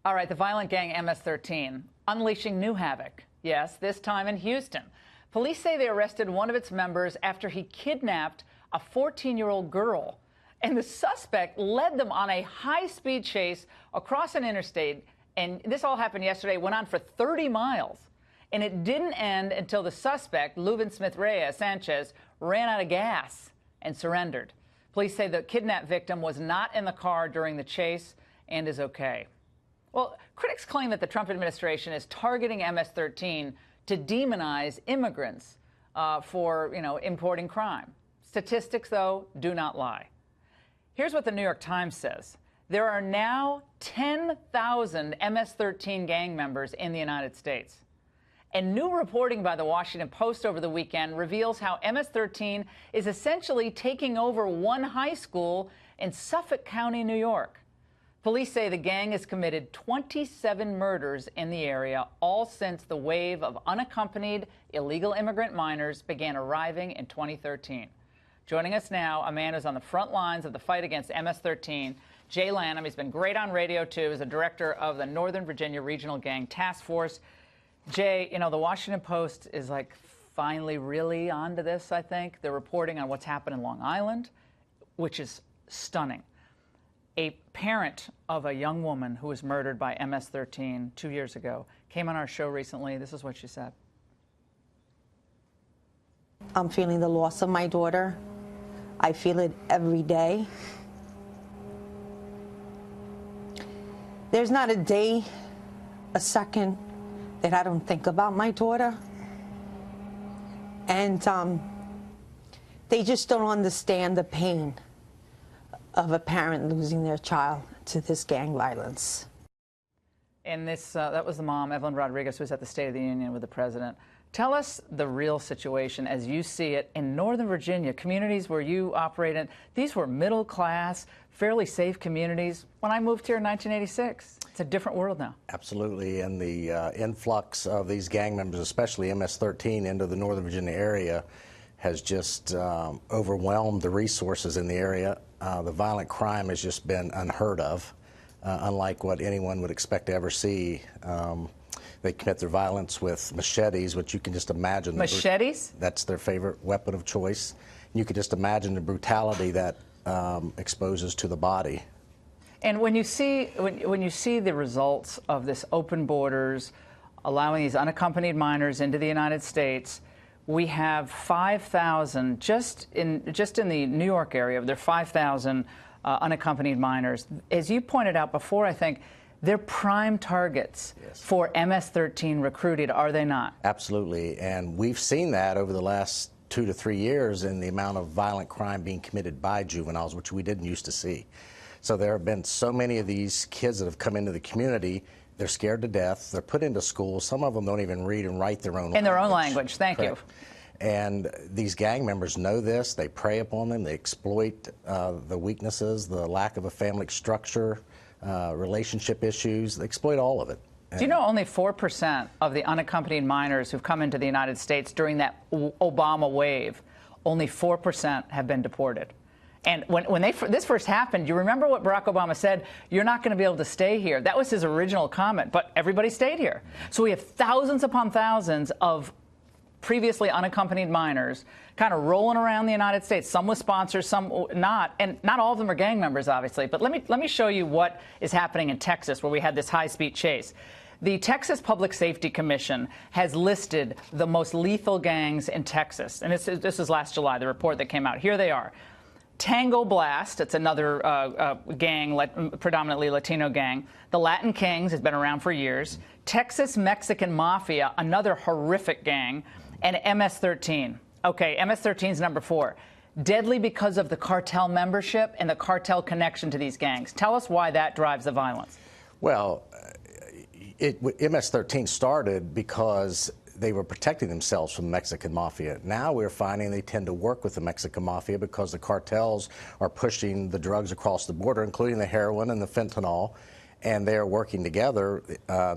All right, the violent gang MS-13 unleashing new havoc. Yes, this time in Houston. Police say they arrested one of its members after he kidnapped a 14-year-old girl. And the suspect led them on a high-speed chase across an interstate. And this all happened yesterday, went on for 30 miles. And it didn't end until the suspect, Leuven Smith-Reyes Sanchez, ran out of gas and surrendered. Police say the kidnapped victim was not in the car during the chase and is okay. Well, critics claim that the Trump administration is targeting MS-13 to demonize immigrants for, importing crime. Statistics, though, do not lie. Here's what the New York Times says. There are now 10,000 MS-13 gang members in the United States. And new reporting by the Washington Post over the weekend reveals how MS-13 is essentially taking over one high school in Suffolk County, New York. Police say the gang has committed 27 murders in the area, all since the wave of unaccompanied illegal immigrant minors began arriving in 2013. Joining us now, a man who's on the front lines of the fight against MS-13, Jay Lanham. He's been great on radio, too, as a director of the Northern Virginia Regional Gang Task Force. Jay, the Washington Post is finally really onto this, I think. They're reporting on what's happened in Long Island, which is stunning. A parent of a young woman who was murdered by MS-13 2 years ago came on our show recently. This is what she said. I'm feeling the loss of my daughter. I feel it every day. There's not a day, a second that I don't think about my daughter. And they just don't understand the pain of a parent losing their child to this gang violence. And that was the mom, Evelyn Rodriguez, who was at the State of the Union with the president. Tell us the real situation as you see it in Northern Virginia, communities where you operate in. These were middle class, fairly safe communities. When I moved here in 1986, it's a different world now. Absolutely, and the influx of these gang members, especially MS-13, into the Northern Virginia area has just overwhelmed the resources in the area. The violent crime has just been unheard of, unlike what anyone would expect to ever see. They commit their violence with machetes, which you can just imagine. Machetes? That's their favorite weapon of choice. You can just imagine the brutality that exposes to the body. And when you see the results of this open borders, allowing these unaccompanied minors into the United States, we have 5,000 just in the New York area. There are 5,000 unaccompanied minors. As you pointed out before, I think they're prime targets for MS-13 recruited, are they not? Absolutely, and we've seen that over the last 2 to 3 years in the amount of violent crime being committed by juveniles, which we didn't used to see. So there have been so many of these kids that have come into the community. They're scared to death. They're put into school. Some of them don't even read and write their own language. In their own language, thank you. And these gang members know this. They prey upon them. They exploit the weaknesses, the lack of a family structure, relationship issues. They exploit all of it. Do you know only 4% of the unaccompanied minors who've come into the United States during that Obama wave, only 4% have been deported? And when this first happened, you remember what Barack Obama said? You're not going to be able to stay here. That was his original comment, but everybody stayed here. So we have thousands upon thousands of previously unaccompanied minors kind of rolling around the United States, some with sponsors, some not, and not all of them are gang members, obviously. But let me show you what is happening in Texas, where we had this high-speed chase. The Texas Public Safety Commission has listed the most lethal gangs in Texas, and this is last July, the report that came out. Here they are. Tango Blast, it's another gang, predominantly Latino gang. The Latin Kings has been around for years. Texas Mexican Mafia, another horrific gang. And MS-13. Okay, MS-13 is number 4. Deadly because of the cartel membership and the cartel connection to these gangs. Tell us why that drives the violence. Well, MS-13 started because they were protecting themselves from the Mexican Mafia. Now we're finding they tend to work with the Mexican Mafia because the cartels are pushing the drugs across the border, including the heroin and the fentanyl, and they are working together,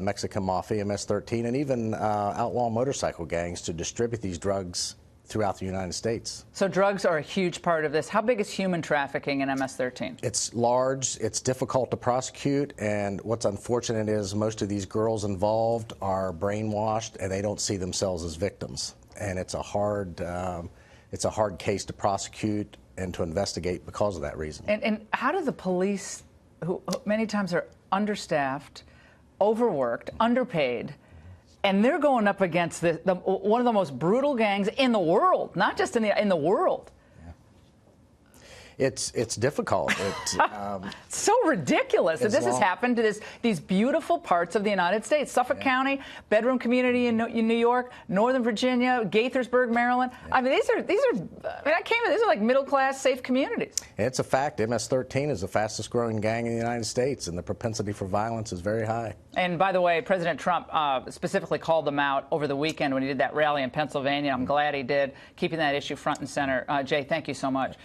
Mexican Mafia, MS-13, and even outlaw motorcycle gangs to distribute these drugs throughout the United States. So drugs are a huge part of this. How big is human trafficking in MS-13? It's large, it's difficult to prosecute, and what's unfortunate is most of these girls involved are brainwashed and they don't see themselves as victims. And it's a hard case to prosecute and to investigate because of that reason. And how do the police, who many times are understaffed, overworked, underpaid, and they're going up against one of the most brutal gangs in the world, not just in the world? It's difficult. So ridiculous that this has happened to these beautiful parts of the United States. Suffolk County, bedroom community in New York, Northern Virginia, Gaithersburg, Maryland. I mean, these are. These are like middle class, safe communities. And it's a fact. MS-13 is the fastest growing gang in the United States, and the propensity for violence is very high. And by the way, President Trump specifically called them out over the weekend when he did that rally in Pennsylvania. I'm glad he did, keeping that issue front and center. Jay, thank you so much.